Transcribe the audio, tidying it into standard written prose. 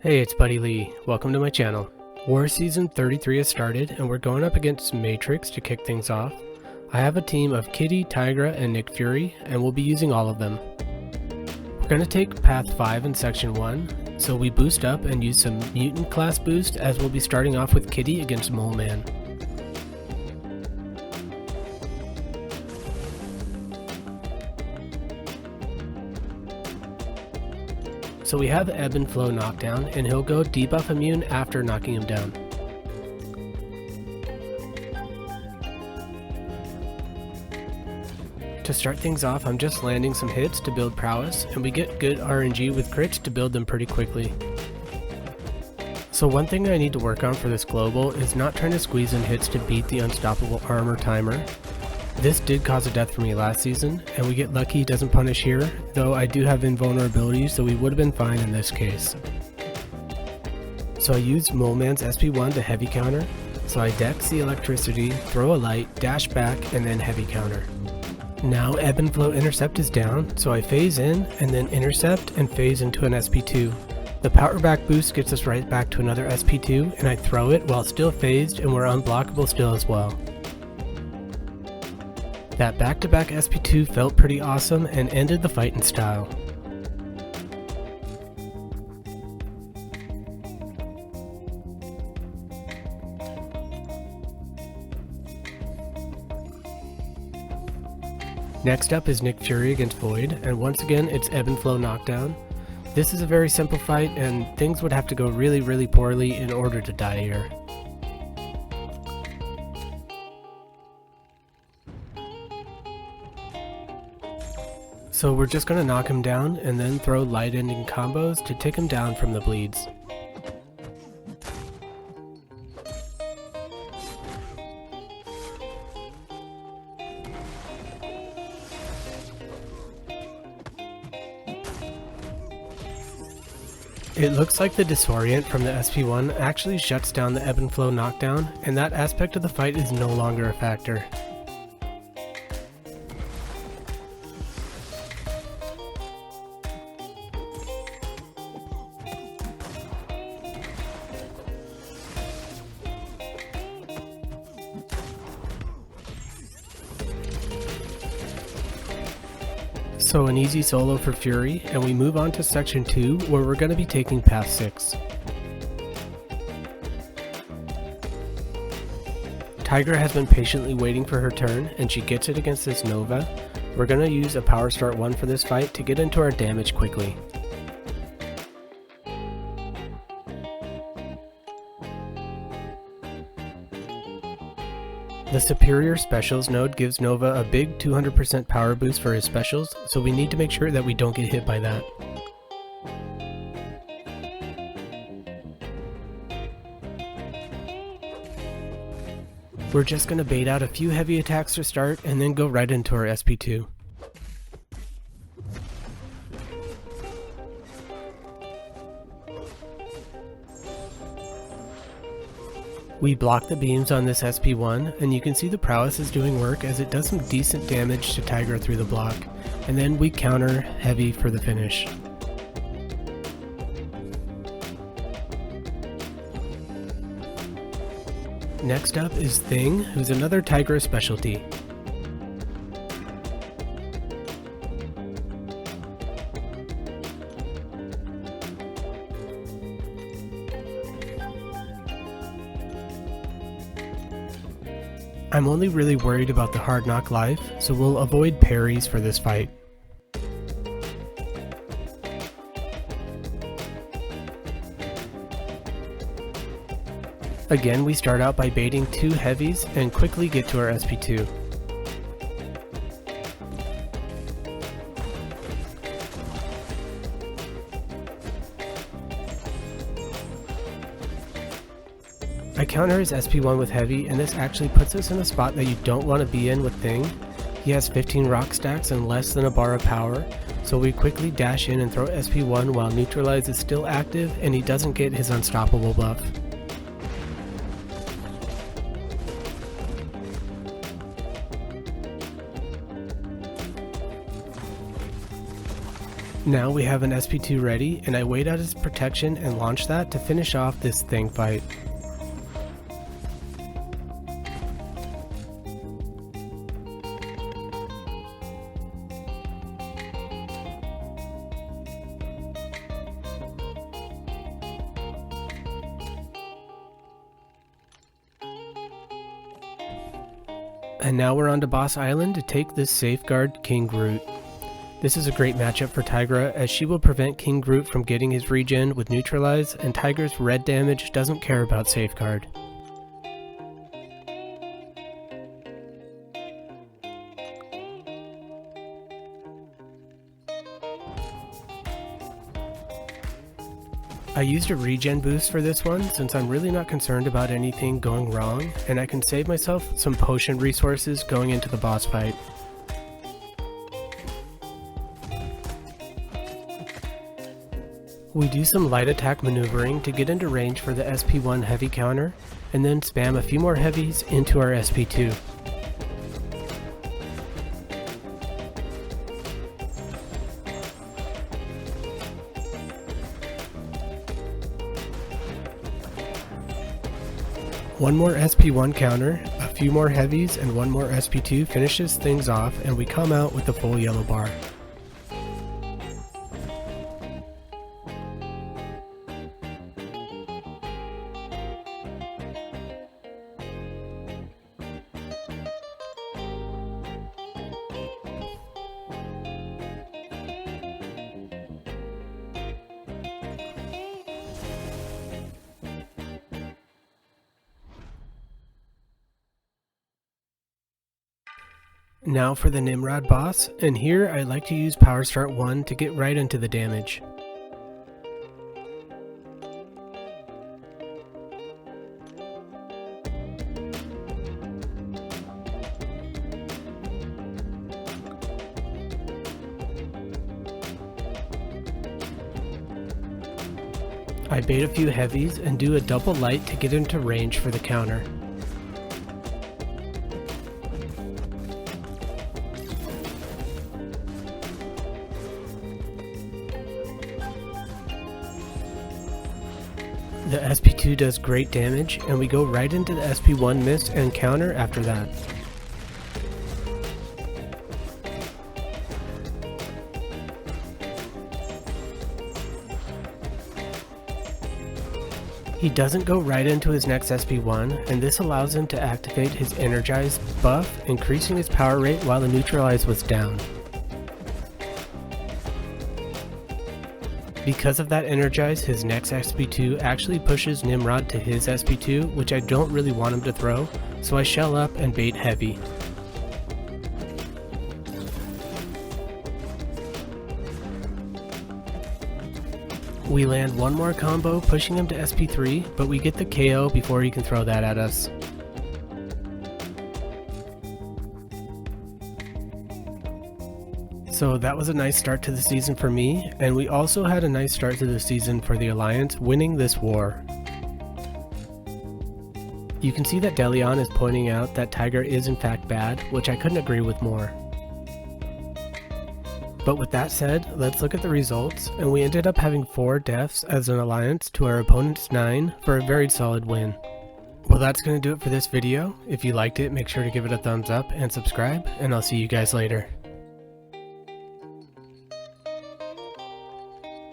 Hey, it's Buddy Lee. Welcome to my channel. War Season 33 has started and we're going up against Matrix to kick things off. I have a team of Kitty, Tigra, and Nick Fury, and we'll be using all of them. We're going to take Path 5 in Section 1, so we boost up and use some Mutant class boost as we'll be starting off with Kitty against Mole Man. So we have Ebb and Flow knockdown, and he'll go debuff immune after knocking him down. To start things off, I'm just landing some hits to build prowess, and we get good RNG with crits to build them pretty quickly. So one thing I need to work on for this global is not trying to squeeze in hits to beat the unstoppable armor timer. This did cause a death for me last season, and we get lucky he doesn't punish here, though I do have invulnerability, so we would have been fine in this case. So I use Mole Man's SP1 to heavy counter, so I dex the electricity, throw a light, dash back, and then heavy counter. Now Ebb and Flow intercept is down, so I phase in, and then intercept and phase into an SP2. The power back boost gets us right back to another SP2, and I throw it while still phased, and we're unblockable still as well. That back-to-back SP2 felt pretty awesome and ended the fight in style. Next up is Nick Fury against Void, and once again it's Ebb and Flow knockdown. This is a very simple fight and things would have to go really poorly in order to die here. So we're just going to knock him down and then throw light ending combos to take him down from the bleeds. It looks like the disorient from the SP1 actually shuts down the Ebb and Flow knockdown, and that aspect of the fight is no longer a factor. So an easy solo for Fury, and we move on to Section 2 where we're going to be taking Path 6. Tigra has been patiently waiting for her turn, and she gets it against this Nova. We're going to use a Power Start 1 for this fight to get into our damage quickly. The Superior Specials node gives Nova a big 200% power boost for his specials, so we need to make sure that we don't get hit by that. We're just going to bait out a few heavy attacks to start and then go right into our SP2. We block the beams on this SP1, and you can see the prowess is doing work as it does some decent damage to Tigra through the block, and then we counter heavy for the finish. Next up is Thing, who's another Tigra specialty. I'm only really worried about the hard knock life, so we'll avoid parries for this fight. Again, we start out by baiting two heavies and quickly get to our SP2. I counter his SP1 with heavy, and this actually puts us in a spot that you don't want to be in with Thing. He has 15 rock stacks and less than a bar of power, so we quickly dash in and throw SP1 while Neutralize is still active and he doesn't get his unstoppable buff. Now we have an SP2 ready, and I wait out its protection and launch that to finish off this thing fight. And now we're on to Boss Island to take this safeguard King Groot. This is a great matchup for Tigra, as she will prevent King Groot from getting his regen with Neutralize, and Tigra's red damage doesn't care about safeguard. I used a regen boost for this one since I'm really not concerned about anything going wrong, and I can save myself some potion resources going into the boss fight. We do some light attack maneuvering to get into range for the SP1 heavy counter, and then spam a few more heavies into our SP2. One more SP1 counter, a few more heavies, and one more SP2 finishes things off, and we come out with the full yellow bar. Now for the Nimrod boss, and here I like to use Power Start 1 to get right into the damage. I bait a few heavies and do a double light to get into range for the counter. The SP2 does great damage, and we go right into the SP1 miss and counter after that. He doesn't go right into his next SP1, and this allows him to activate his Energize buff, increasing his power rate while the Neutralize was down. Because of that Energize, his next SP2 actually pushes Nimrod to his SP2, which I don't really want him to throw, so I shell up and bait heavy. We land one more combo, pushing him to SP3, but we get the KO before he can throw that at us. So that was a nice start to the season for me, and we also had a nice start to the season for the Alliance, winning this war. You can see that Delion is pointing out that Tigra is in fact bad, which I couldn't agree with more. But with that said, let's look at the results, and we ended up having 4 deaths as an Alliance to our opponent's 9 for a very solid win. Well, that's going to do it for this video. If you liked it, make sure to give it a thumbs up and subscribe, and I'll see you guys later.